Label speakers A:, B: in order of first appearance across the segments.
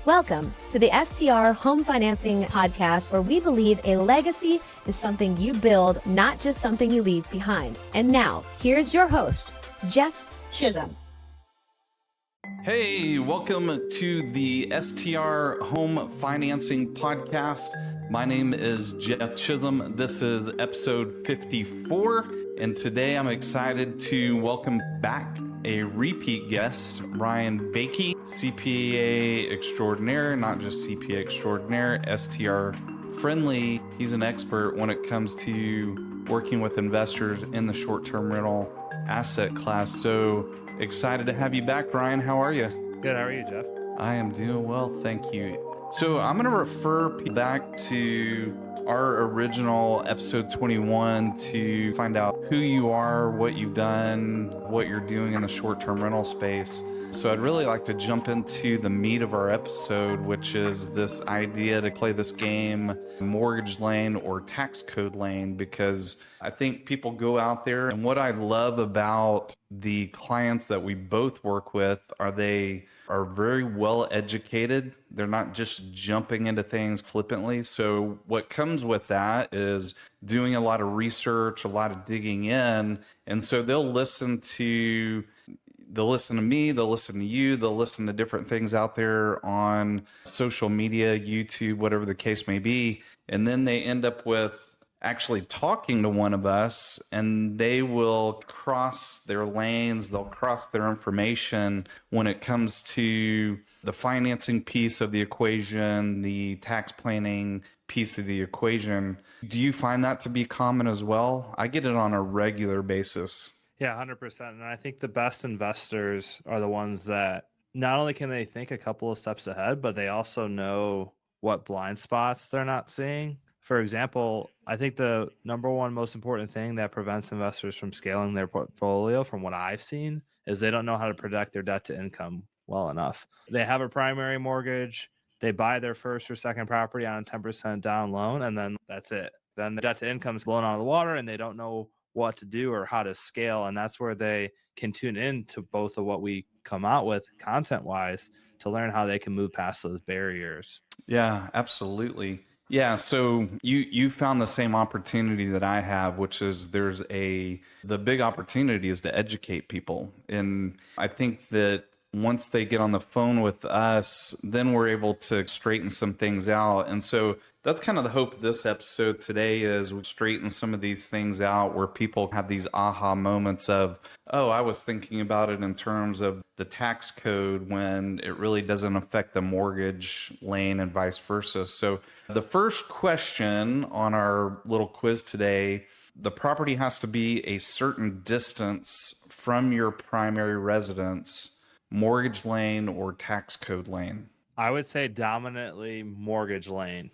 A: Welcome to the STR Home Financing Podcast, where we believe a legacy is something you build, not just something you leave behind. And now, here's your host, Jeff Chisum.
B: Hey, welcome to the STR Home Financing Podcast. My name is Jeff Chisum. This is episode 54, and today I'm excited to welcome back a repeat guest, Ryan Bakke, CPA extraordinaire, not just CPA extraordinaire, STR friendly. He's an expert when it comes to working with investors in the short-term rental asset class. So excited to have you back, Ryan. How are you?
C: Good. How are you, Jeff?
B: I am doing well, thank you. So I'm going to refer back to our original episode 21 to find out who you are, what you've done, what you're doing in the short-term rental space. So I'd really like to jump into the meat of our episode, which is this idea to play this game, mortgage lane or tax code lane, because I think people go out there, and what I love about the clients that we both work with are they are very well educated. They're not just jumping into things flippantly. So what comes with that is doing a lot of research, a lot of digging in. And so they'll listen to me, they'll listen to you, they'll listen to different things out there on social media, YouTube, whatever the case may be. And then they end up with actually talking to one of us, and they will cross their lanes, they'll cross their information when it comes to the financing piece of the equation, the tax planning piece of the equation. Do you find that to be common as well? I get it on a regular basis.
C: Yeah, 100%. And I think the best investors are the ones that not only can they think a couple of steps ahead, but they also know what blind spots they're not seeing. For example, I think the number one most important thing that prevents investors from scaling their portfolio, from what I've seen, is they don't know how to protect their debt to income well enough. They have a primary mortgage, they buy their first or second property on a 10% down loan, and then that's it. Then the debt to income is blown out of the water, and they don't know what to do or how to scale. And that's where they can tune in to both of what we come out with content-wise to learn how they can move past those barriers.
B: Yeah, absolutely. Yeah, so you found the same opportunity that I have, which is the big opportunity is to educate people. And I think that once they get on the phone with us, then we're able to straighten some things out. And so that's kind of the hope of this episode today, is we straighten some of these things out where people have these aha moments of, oh, I was thinking about it in terms of the tax code when it really doesn't affect the mortgage lane and vice versa. So the first question on our little quiz today, the property has to be a certain distance from your primary residence, mortgage lane or tax code lane.
C: I would say dominantly mortgage lane.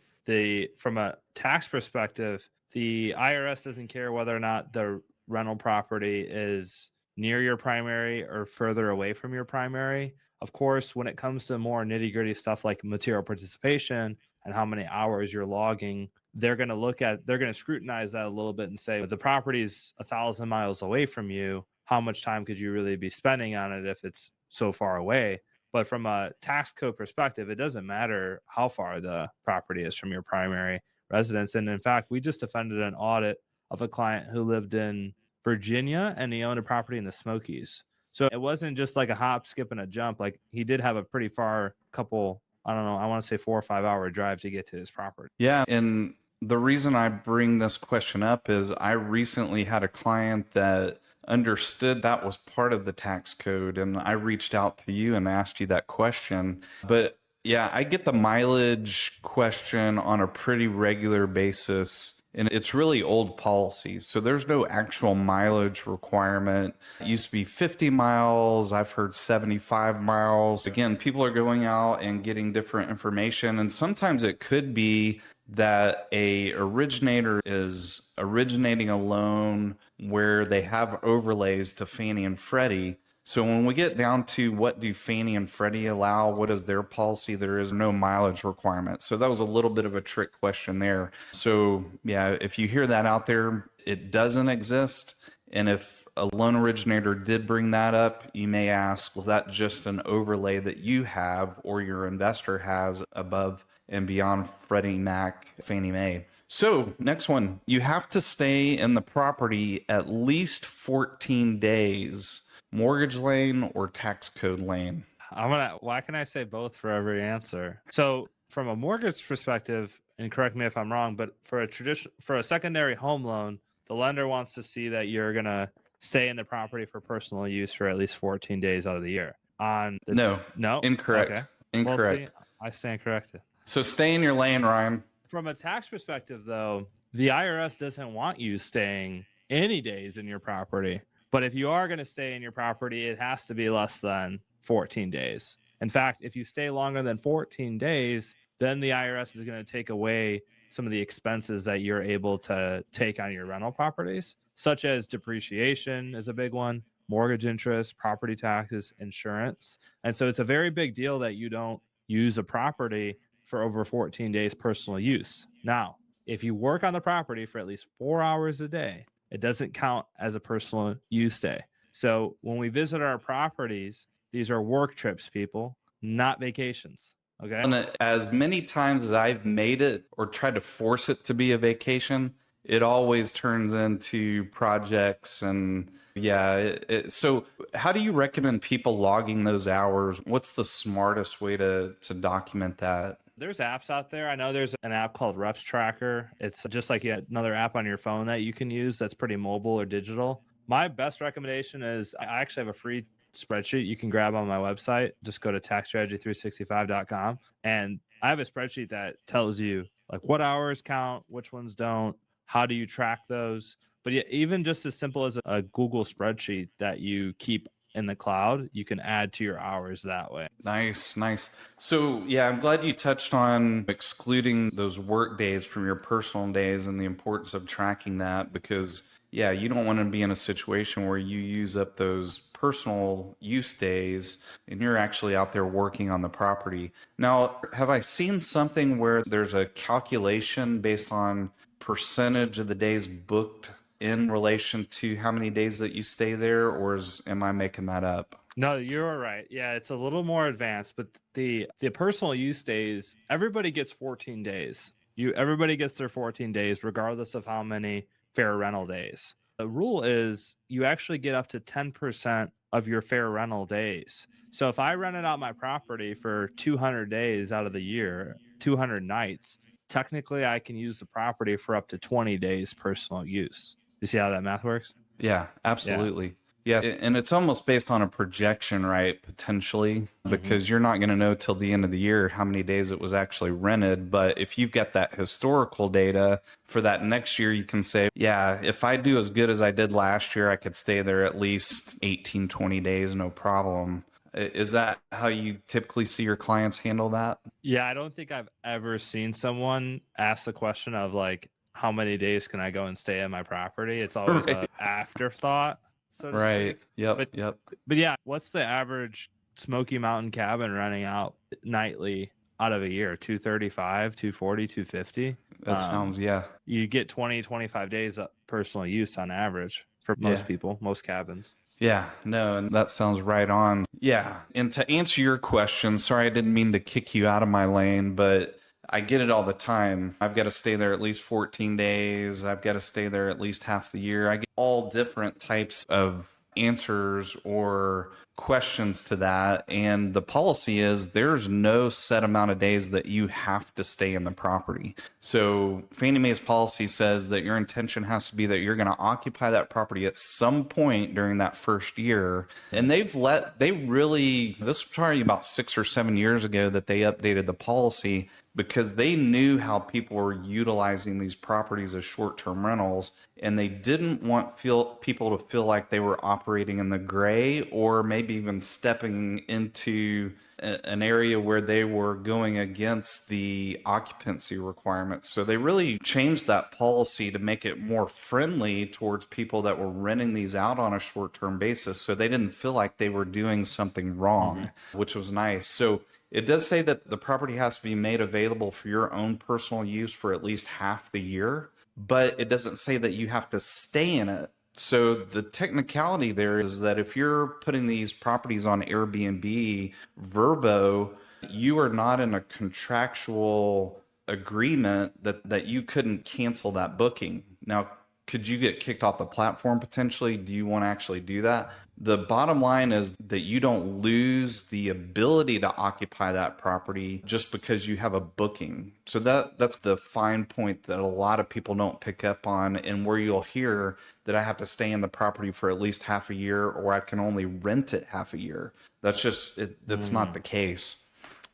C: From a tax perspective, the IRS doesn't care whether or not the rental property is near your primary or further away from your primary. Of course, when it comes to more nitty-gritty stuff like material participation and how many hours you're logging, they're going to scrutinize that a little bit and say, the property's 1,000 miles away from you. How much time could you really be spending on it if it's so far away? But from a tax code perspective, it doesn't matter how far the property is from your primary residence. And in fact, we just defended an audit of a client who lived in Virginia and he owned a property in the Smokies. So it wasn't just like a hop, skip, and a jump. Like, he did have a pretty far couple, I don't know, I want to say 4 or 5 hour drive to get to his property.
B: Yeah. And the reason I bring this question up is I recently had a client that understood that was part of the tax code, and I reached out to you and asked you that question. But yeah, I get the mileage question on a pretty regular basis, and it's really old policy. So there's no actual mileage requirement. It used to be 50 miles. I've heard 75 miles. Again, people are going out and getting different information, and sometimes it could be that a originator is originating a loan where they have overlays to Fannie and Freddie. So when we get down to what do Fannie and Freddie allow, what is their policy, there is no mileage requirement. So that was a little bit of a trick question there. So yeah, if you hear that out there, it doesn't exist. And if a loan originator did bring that up, you may ask, was that just an overlay that you have or your investor has above and beyond Freddie Mac, Fannie Mae? So next one, you have to stay in the property at least 14 days, mortgage lane or tax code lane.
C: Why can I say both for every answer? So from a mortgage perspective, and correct me if I'm wrong, but for a secondary home loan, the lender wants to see that you're going to stay in the property for personal use for at least 14 days out of the year. No,
B: Incorrect.
C: Okay.
B: Incorrect.
C: Well, see, I stand corrected.
B: So stay in your lane, Ryan.
C: From a tax perspective, though, the IRS doesn't want you staying any days in your property. But if you are going to stay in your property, it has to be less than 14 days. In fact, if you stay longer than 14 days, then the IRS is going to take away some of the expenses that you're able to take on your rental properties, such as depreciation is a big one, mortgage interest, property taxes, insurance. And so it's a very big deal that you don't use a property for over 14 days personal use. Now, if you work on the property for at least 4 hours a day, it doesn't count as a personal use day. So when we visit our properties, these are work trips, people, not vacations. Okay.
B: And as many times as I've made it or tried to force it to be a vacation, it always turns into projects. And yeah, so how do you recommend people logging those hours? What's the smartest way to document that?
C: There's apps out there. I know there's an app called Reps Tracker. It's just like another app on your phone that you can use that's pretty mobile or digital. My best recommendation is I actually have a free spreadsheet you can grab on my website. Just go to taxstrategy365.com. And I have a spreadsheet that tells you like what hours count, which ones don't, how do you track those. But yeah, even just as simple as a Google spreadsheet that you keep in the cloud, you can add to your hours that way.
B: Nice, nice. So yeah, I'm glad you touched on excluding those work days from your personal days and the importance of tracking that, because yeah, you don't want to be in a situation where you use up those personal use days and you're actually out there working on the property. Now, have I seen something where there's a calculation based on percentage of the days booked in relation to how many days that you stay there, or am I making that up?
C: No, you're right. Yeah, it's a little more advanced, but the personal use days, everybody gets 14 days. Everybody gets their 14 days regardless of how many fair rental days. The rule is you actually get up to 10% of your fair rental days. So if I rented out my property for 200 days out of the year, 200 nights, technically I can use the property for up to 20 days personal use. You see how that math works?
B: Yeah, absolutely. Yeah. And it's almost based on a projection, right? Potentially, because you're not going to know till the end of the year how many days it was actually rented. But if you've got that historical data for that next year, you can say, yeah, if I do as good as I did last year, I could stay there at least 18, 20 days, no problem. Is that how you typically see your clients handle that?
C: Yeah, I don't think I've ever seen someone ask the question of like, how many days can I go and stay at my property? It's always an afterthought. So to
B: Right.
C: speak.
B: Yep.
C: But yeah, what's the average Smoky Mountain cabin renting out nightly out of a year? 235, 240, 250?
B: That sounds, yeah.
C: You get 20, 25 days of personal use on average for most people, most cabins.
B: Yeah, no, and that sounds right on. Yeah. And to answer your question, sorry, I didn't mean to kick you out of my lane, but I get it all the time. I've got to stay there at least 14 days. I've got to stay there at least half the year. I get all different types of answers or questions to that. And the policy is there's no set amount of days that you have to stay in the property. So Fannie Mae's policy says that your intention has to be that you're going to occupy that property at some point during that first year. And this was probably about 6 or 7 years ago that they updated the policy, because they knew how people were utilizing these properties as short-term rentals, and they didn't want people to feel like they were operating in the gray or maybe even stepping into an area where they were going against the occupancy requirements. So they really changed that policy to make it more friendly towards people that were renting these out on a short-term basis, so they didn't feel like they were doing something wrong, which was nice. So it does say that the property has to be made available for your own personal use for at least half the year, but it doesn't say that you have to stay in it So the technicality there is that if you're putting these properties on Airbnb, Verbo, you are not in a contractual agreement that you couldn't cancel that booking. Now, could you get kicked off the platform potentially? Do you want to actually do that? The bottom line is that you don't lose the ability to occupy that property just because you have a booking. So that's the fine point that a lot of people don't pick up on, and where you'll hear that I have to stay in the property for at least half a year, or I can only rent it half a year. That's just that's not the case.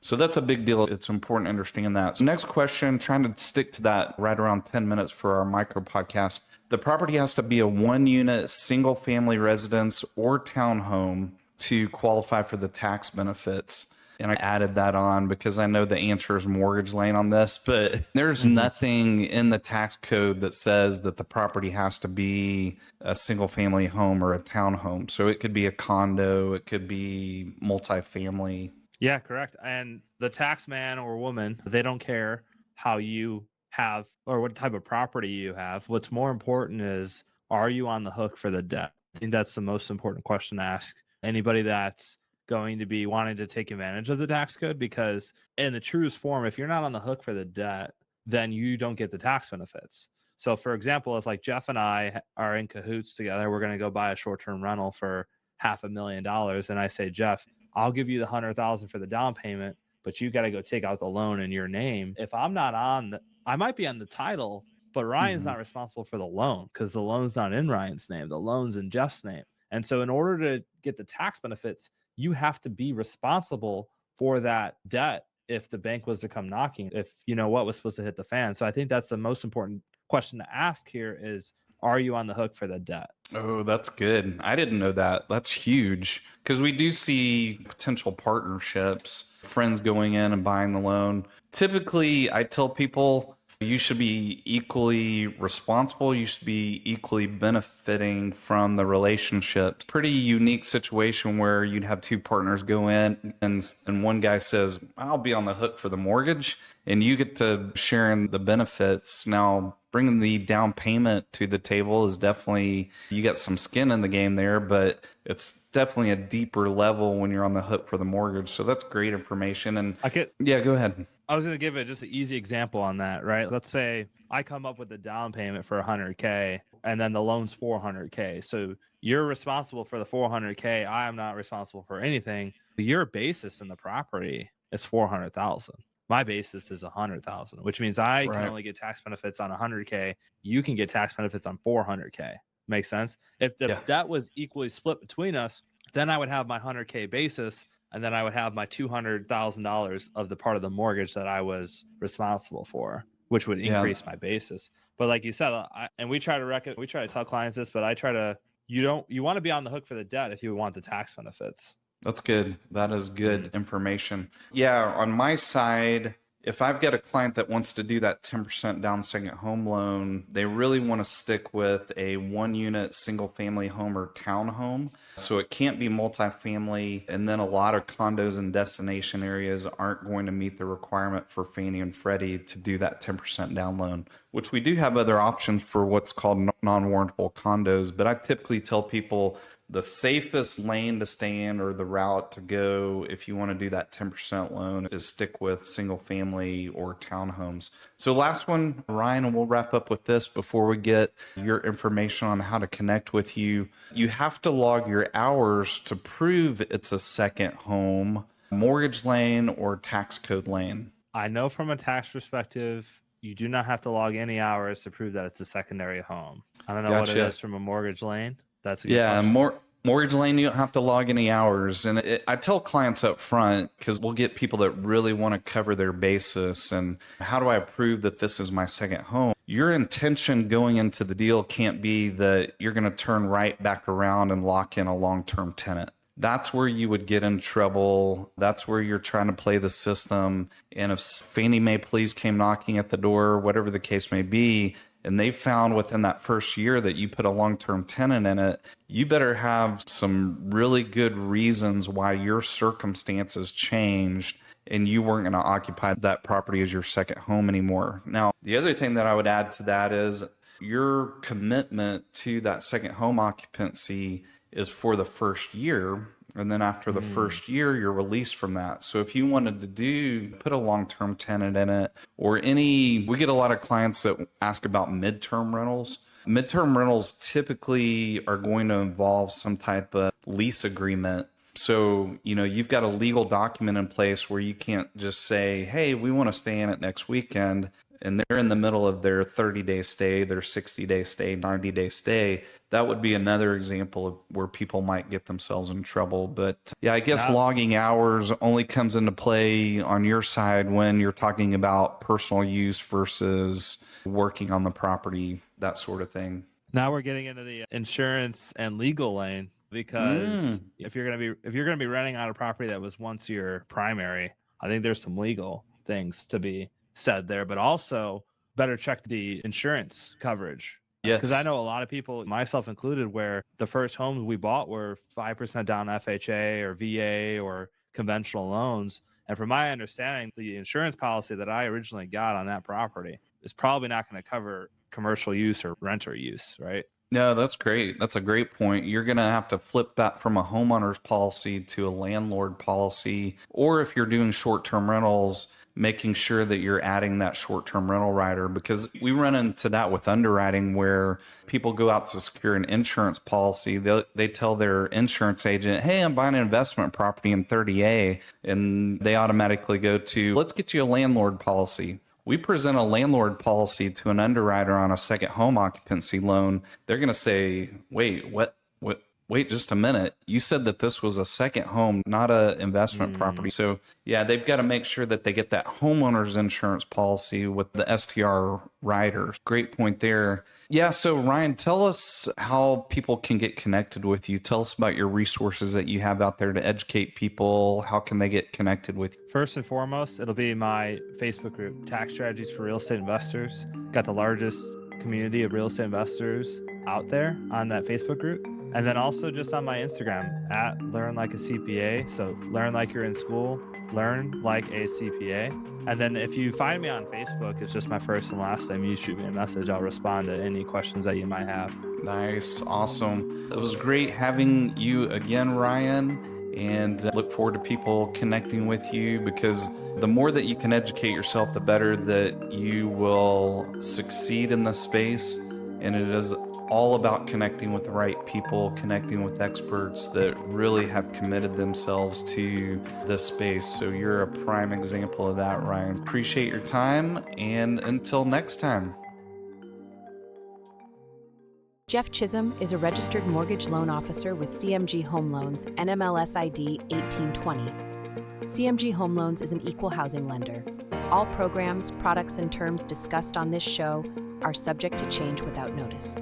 B: So that's a big deal. It's important to understand that. So next question, trying to stick to that right around 10 minutes for our micro podcast. The property has to be a 1-unit single family residence or townhome to qualify for the tax benefits. And I added that on because I know the answer is mortgage lane on this, but there's nothing in the tax code that says that the property has to be a single family home or a townhome. So it could be a condo, it could be multifamily.
C: Yeah, correct. And the tax man or woman, they don't care how you have or what type of property you have. What's more important is, are you on the hook for the debt? I think that's the most important question to ask anybody that's going to be wanting to take advantage of the tax code, because in the truest form, if you're not on the hook for the debt, then you don't get the tax benefits. So for example, if like Jeff and I are in cahoots together, we're going to go buy a short-term rental for $500,000. And I say, Jeff, I'll give you the 100,000 for the down payment, but you got to go take out the loan in your name. If I'm not on, I might be on the title, but Ryan's not responsible for the loan because the loan's not in Ryan's name. The loan's in Jeff's name. And so in order to get the tax benefits, you have to be responsible for that debt if the bank was to come knocking, if you know what was supposed to hit the fan. So I think that's the most important question to ask here is, are you on the hook for the debt?
B: Oh, that's good. I didn't know that. That's huge because we do see potential partnerships, friends going in and buying the loan. Typically, I tell people you should be equally responsible. You should be equally benefiting from the relationship. Pretty unique situation where you'd have two partners go in and one guy says, I'll be on the hook for the mortgage, and you get to sharing the benefits. Now, bringing the down payment to the table is definitely, you got some skin in the game there, but it's definitely a deeper level when you're on the hook for the mortgage. So that's great information. And yeah, go ahead.
C: I was going to give it just an easy example on that, right? Let's say I come up with a down payment for 100K and then the loan's 400K. So you're responsible for the 400K. I am not responsible for anything. Your basis in the property is 400,000. My basis is 100,000, which means I can only get tax benefits on 100K. You can get tax benefits on 400K. Makes sense? If that was equally split between us, then I would have my 100K basis, and then I would have my $200,000 of the part of the mortgage that I was responsible for, which would increase my basis. But like you said, and we try to tell clients this, but I try to, you want to be on the hook for the debt if you want the tax benefits.
B: That's good. That is good information. Yeah, on my side, if I've got a client that wants to do that 10% down second home loan, they really want to stick with a 1-unit single family home or townhome. So it can't be multifamily. And then a lot of condos in destination areas aren't going to meet the requirement for Fannie and Freddie to do that 10% down loan, which we do have other options for what's called non-warrantable condos. But I typically tell people the safest lane to stay in or the route to go if you want to do that 10% loan is stick with single family or townhomes. So last one, Ryan, and we'll wrap up with this before we get your information on how to connect with you. You have to log your hours to prove it's a second home, mortgage lane or tax code lane.
C: I know from a tax perspective, you do not have to log any hours to prove that it's a secondary home. I don't know what it is from a mortgage lane. That's a good question.
B: Mortgage lane, you don't have to log any hours. And I tell clients up front, because we'll get people that really want to cover their basis. And how do I prove that this is my second home? Your intention going into the deal can't be that you're going to turn right back around and lock in a long-term tenant. That's where you would get in trouble. That's where you're trying to play the system. And if Fannie Mae Please came knocking at the door, whatever the case may be, and they found within that first year that you put a long-term tenant in it, you better have some really good reasons why your circumstances changed and you weren't going to occupy that property as your second home anymore. Now, the other thing that I would add to that is your commitment to that second home occupancy is for the first year. And then after the first year, you're released from that. So if you wanted to put a long-term tenant in it, or we get a lot of clients that ask about midterm rentals. Midterm rentals typically are going to involve some type of lease agreement. So, you've got a legal document in place where you can't just say, hey, we want to stay in it next weekend. And they're in the middle of their 30-day stay, their 60-day stay, 90-day stay. That would be another example of where people might get themselves in trouble. But yeah, I guess logging hours only comes into play on your side when you're talking about personal use versus working on the property, that sort of thing.
C: Now we're getting into the insurance and legal lane, because if you're gonna be renting out a property that was once your primary, I think there's some legal things to be said there, but also better check the insurance coverage.
B: Yes.
C: Because I know a lot of people, myself included, where the first homes we bought were 5% down FHA or VA or conventional loans. And from my understanding, the insurance policy that I originally got on that property is probably not going to cover commercial use or renter use, right?
B: No, that's great. That's a great point. You're going to have to flip that from a homeowner's policy to a landlord policy. Or if you're doing short-term rentals, making sure that you're adding that short-term rental rider, because we run into that with underwriting where people go out to secure an insurance policy. They tell their insurance agent, hey, I'm buying an investment property in 30A. And they automatically go to, let's get you a landlord policy. We present a landlord policy to an underwriter on a second home occupancy loan. They're going to say, wait, what? Wait just a minute. You said that this was a second home, not an investment property. So yeah, they've got to make sure that they get that homeowner's insurance policy with the STR rider. Great point there. Yeah. So Ryan, tell us how people can get connected with you. Tell us about your resources that you have out there to educate people. How can they get connected with you?
C: First and foremost, it'll be my Facebook group, Tax Strategies for Real Estate Investors. Got the largest community of real estate investors out there on that Facebook group. And then also just on my Instagram at Learn Like a CPA. So learn like you're in school, learn like a CPA. And then if you find me on Facebook, it's just my first and last name. You shoot me a message. I'll respond to any questions that you might have.
B: Nice. Awesome. It was great having you again, Ryan. And look forward to people connecting with you, because the more that you can educate yourself, the better that you will succeed in this space. And it is all about connecting with the right people, connecting with experts that really have committed themselves to this space. So you're a prime example of that, Ryan. Appreciate your time, and until next time.
D: Jeff Chisum is a registered mortgage loan officer with CMG Home Loans, NMLS ID 1820. CMG Home Loans is an equal housing lender. All programs, products, and terms discussed on this show are subject to change without notice.